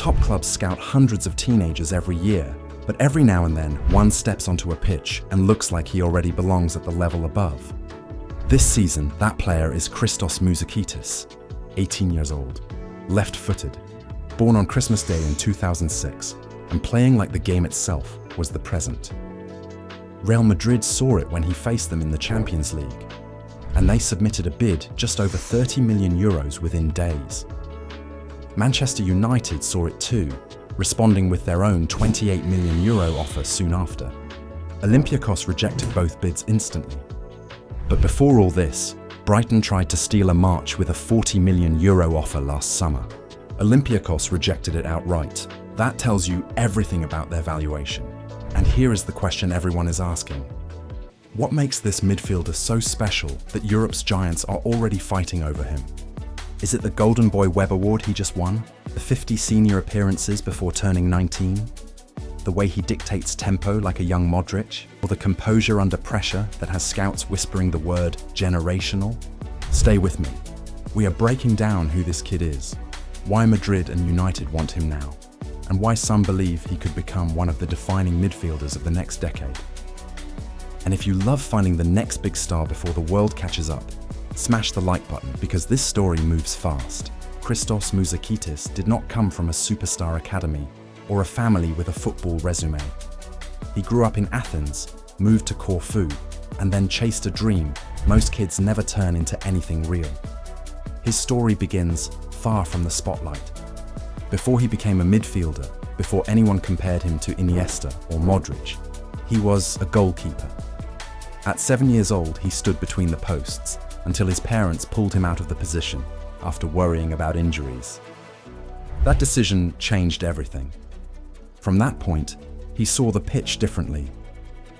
Top clubs scout hundreds of teenagers every year, but every now and then, one steps onto a pitch and looks like he already belongs at the level above. This season, that player is Christos Mouzakitis, 18 years old, left-footed, born on Christmas Day in 2006, and playing like the game itself was the present. Real Madrid saw it when he faced them in the Champions League, and they submitted a bid just over 30 million euros within days. Manchester United saw it too, responding with their own 28 million euro offer soon after. Olympiacos rejected both bids instantly. But before all this, Brighton tried to steal a march with a 40 million euro offer last summer. Olympiacos rejected it outright. That tells you everything about their valuation. And here is the question everyone is asking. What makes this midfielder so special that Europe's giants are already fighting over him? Is it the Golden Boy Webb Award he just won? The 50 senior appearances before turning 19? The way he dictates tempo like a young Modric? Or the composure under pressure that has scouts whispering the word generational? Stay with me. We are breaking down who this kid is, why Madrid and United want him now, and why some believe he could become one of the defining midfielders of the next decade. And if you love finding the next big star before the world catches up, smash the like button because this story moves fast. Christos Mouzakitis did not come from a superstar academy or a family with a football resume. He grew up in Athens, moved to Corfu, and then chased a dream most kids never turn into anything real. His story begins far from the spotlight. Before he became a midfielder, before anyone compared him to Iniesta or Modric, he was a goalkeeper. At 7 years old, he stood between the posts until his parents pulled him out of the position after worrying about injuries. That decision changed everything. From that point, he saw the pitch differently.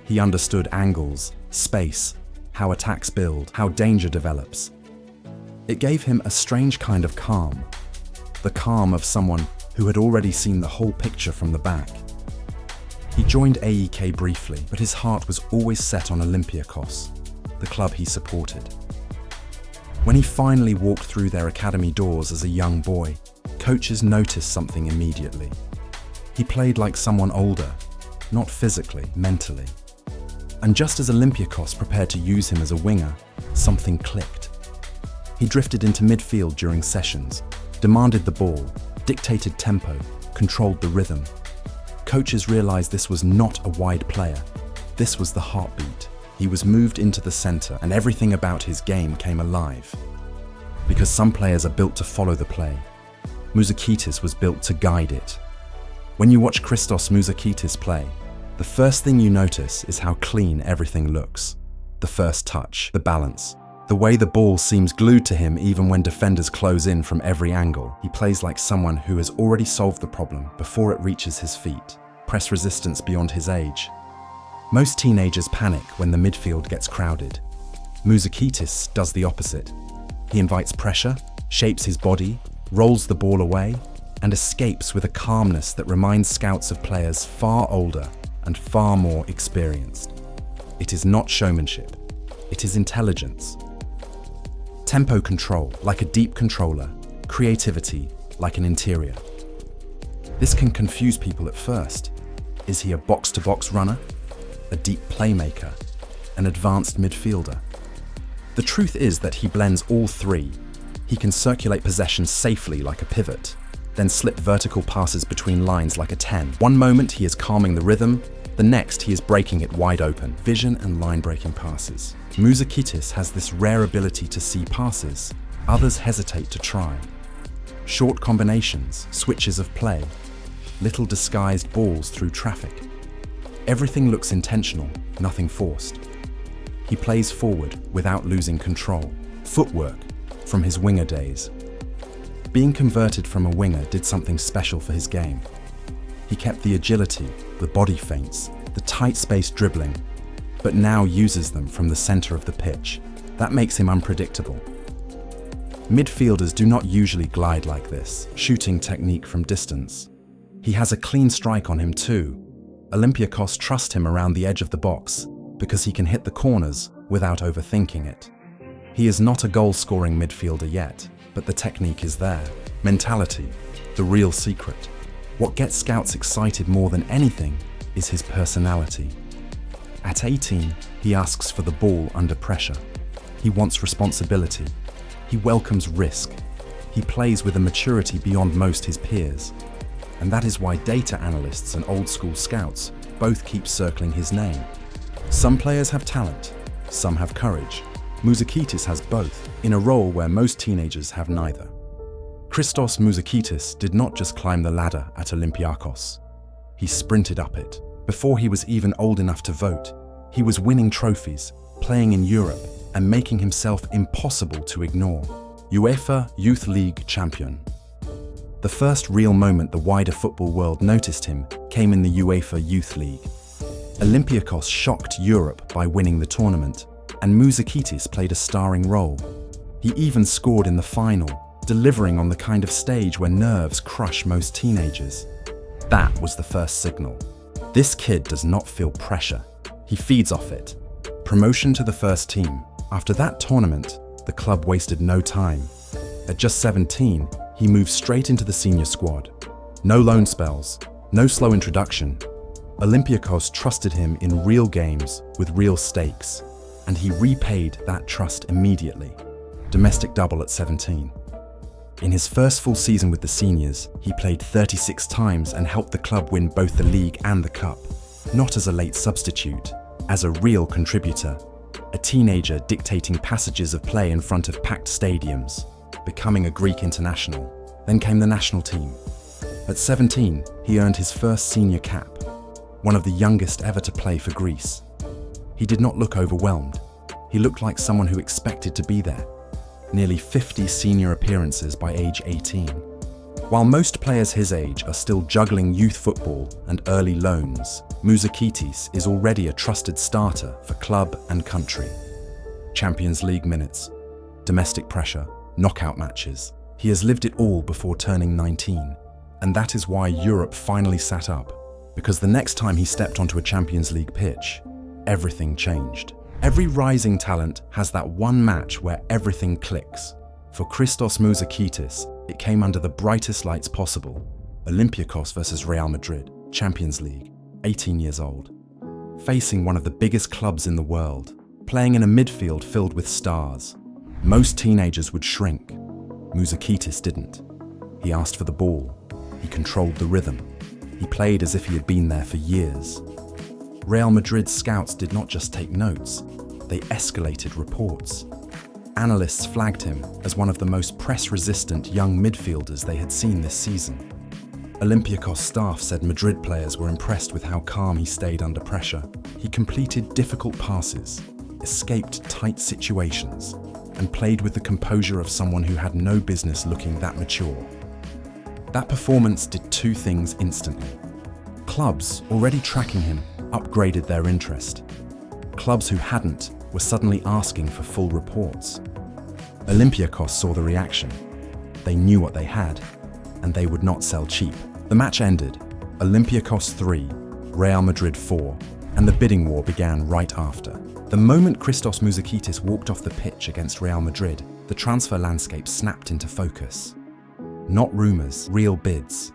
He understood angles, space, how attacks build, how danger develops. It gave him a strange kind of calm, the calm of someone who had already seen the whole picture from the back. He joined AEK briefly, but his heart was always set on Olympiacos, the club he supported. When he finally walked through their academy doors as a young boy, coaches noticed something immediately. He played like someone older, not physically, mentally. And just as Olympiacos prepared to use him as a winger, something clicked. He drifted into midfield during sessions, demanded the ball, dictated tempo, controlled the rhythm. Coaches realized this was not a wide player. This was the heartbeat. He was moved into the center and everything about his game came alive. Because some players are built to follow the play, Mouzakitis was built to guide it. When you watch Christos Mouzakitis play, the first thing you notice is how clean everything looks. The first touch, the balance, the way the ball seems glued to him even when defenders close in from every angle. He plays like someone who has already solved the problem before it reaches his feet. Press resistance beyond his age. Most teenagers panic when the midfield gets crowded. Mouzakitis does the opposite. He invites pressure, shapes his body, rolls the ball away, and escapes with a calmness that reminds scouts of players far older and far more experienced. It is not showmanship, it is intelligence. Tempo control, like a deep controller, creativity, like an interior. This can confuse people at first. Is he a box-to-box runner? A deep playmaker? An advanced midfielder? The truth is that he blends all three. He can circulate possession safely like a pivot, then slip vertical passes between lines like a 10. One moment he is calming the rhythm, the next he is breaking it wide open. Vision and line-breaking passes. Mouzakitis has this rare ability to see passes others hesitate to try. Short combinations, switches of play, little disguised balls through traffic. Everything looks intentional, nothing forced. He plays forward without losing control. Footwork from his winger days. Being converted from a winger did something special for his game. He kept the agility, the body feints, the tight space dribbling, but now uses them from the center of the pitch. That makes him unpredictable. Midfielders do not usually glide like this, shooting technique from distance. He has a clean strike on him too. Olympiacos trust him around the edge of the box because he can hit the corners without overthinking it. He is not a goal-scoring midfielder yet, but the technique is there. Mentality, the real secret. What gets scouts excited more than anything is his personality. At 18, he asks for the ball under pressure. He wants responsibility. He welcomes risk. He plays with a maturity beyond most his peers. And that is why data analysts and old-school scouts both keep circling his name. Some players have talent, some have courage. Mouzakitis has both, in a role where most teenagers have neither. Christos Mouzakitis did not just climb the ladder at Olympiacos. He sprinted up it. Before he was even old enough to vote, he was winning trophies, playing in Europe, and making himself impossible to ignore. UEFA Youth League champion. The first real moment the wider football world noticed him came in the UEFA Youth League. Olympiacos shocked Europe by winning the tournament, and Mouzakitis played a starring role. He even scored in the final, delivering on the kind of stage where nerves crush most teenagers. That was the first signal. This kid does not feel pressure. He feeds off it. Promotion to the first team. After that tournament, the club wasted no time. At just 17, he moved straight into the senior squad. No loan spells, no slow introduction. Olympiacos trusted him in real games with real stakes, and he repaid that trust immediately. Domestic double at 17. In his first full season with the seniors, he played 36 times and helped the club win both the league and the cup. Not as a late substitute, as a real contributor. A teenager dictating passages of play in front of packed stadiums, becoming a Greek international. Then came the national team. At 17, he earned his first senior cap, one of the youngest ever to play for Greece. He did not look overwhelmed. He looked like someone who expected to be there. Nearly 50 senior appearances by age 18. While most players his age are still juggling youth football and early loans, Mouzakitis is already a trusted starter for club and country. Champions League minutes, domestic pressure, knockout matches. He has lived it all before turning 19, and that is why Europe finally sat up, because the next time he stepped onto a Champions League pitch, everything changed. Every rising talent has that one match where everything clicks. For Christos Mouzakitis, it came under the brightest lights possible. Olympiacos versus Real Madrid, Champions League, 18 years old. Facing one of the biggest clubs in the world, playing in a midfield filled with stars. Most teenagers would shrink. Mouzakitis didn't. He asked for the ball. He controlled the rhythm. He played as if he had been there for years. Real Madrid scouts did not just take notes, they escalated reports. Analysts flagged him as one of the most press-resistant young midfielders they had seen this season. Olympiacos staff said Madrid players were impressed with how calm he stayed under pressure. He completed difficult passes, escaped tight situations, and played with the composure of someone who had no business looking that mature. That performance did two things instantly. Clubs already tracking him upgraded their interest. Clubs who hadn't were suddenly asking for full reports. Olympiacos saw the reaction. They knew what they had, and they would not sell cheap. The match ended, Olympiacos 3, Real Madrid 4, and the bidding war began right after. The moment Christos Mouzakitis walked off the pitch against Real Madrid, the transfer landscape snapped into focus. Not rumours, real bids.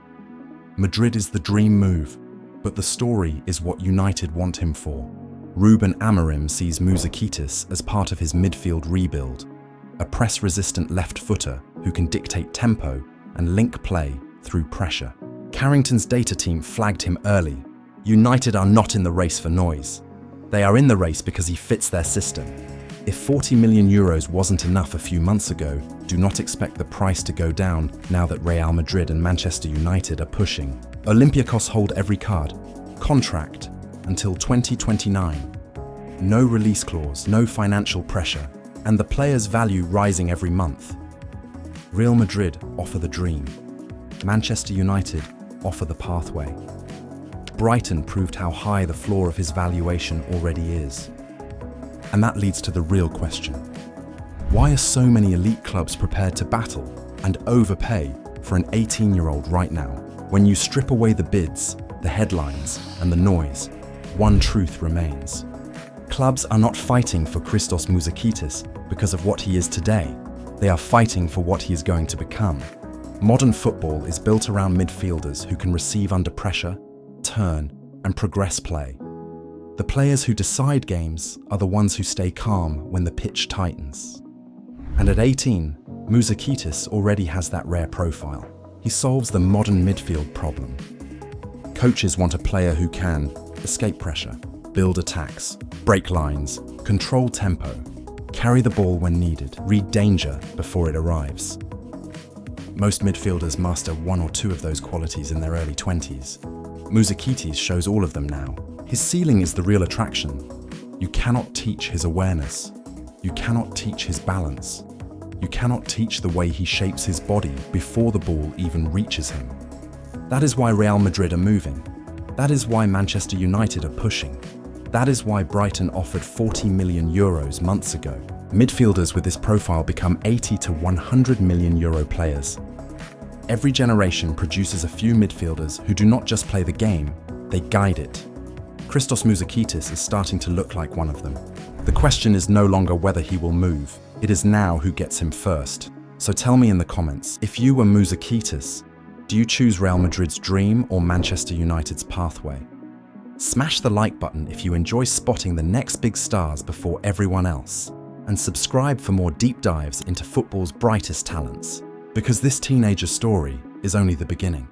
Madrid is the dream move, but the story is what United want him for. Ruben Amorim sees Mouzakitis as part of his midfield rebuild, a press-resistant left footer who can dictate tempo and link play through pressure. Carrington's data team flagged him early. United are not in the race for noise. They are in the race because he fits their system. If 40 million euros wasn't enough a few months ago, do not expect the price to go down now that Real Madrid and Manchester United are pushing. Olympiacos hold every card. Contract until 2029. No release clause, no financial pressure, and the player's value rising every month. Real Madrid offer the dream. Manchester United offer the pathway. Brighton proved how high the floor of his valuation already is. And that leads to the real question. Why are so many elite clubs prepared to battle and overpay for an 18-year-old right now? When you strip away the bids, the headlines, and the noise, one truth remains. Clubs are not fighting for Christos Mouzakitis because of what he is today. They are fighting for what he is going to become. Modern football is built around midfielders who can receive under pressure, turn, and progress play. The players who decide games are the ones who stay calm when the pitch tightens. And at 18, Mouzakitis already has that rare profile. He solves the modern midfield problem. Coaches want a player who can escape pressure, build attacks, break lines, control tempo, carry the ball when needed, read danger before it arrives. Most midfielders master one or two of those qualities in their early 20s. Mouzakitis shows all of them now. His ceiling is the real attraction. You cannot teach his awareness. You cannot teach his balance. You cannot teach the way he shapes his body before the ball even reaches him. That is why Real Madrid are moving. That is why Manchester United are pushing. That is why Brighton offered €40 million months ago. Midfielders with this profile become €80 to €100 million players. Every generation produces a few midfielders who do not just play the game, they guide it. Christos Mouzakitis is starting to look like one of them. The question is no longer whether he will move, it is now who gets him first. So tell me in the comments, if you were Mouzakitis, do you choose Real Madrid's dream or Manchester United's pathway? Smash the like button if you enjoy spotting the next big stars before everyone else, and subscribe for more deep dives into football's brightest talents, because this teenager story is only the beginning.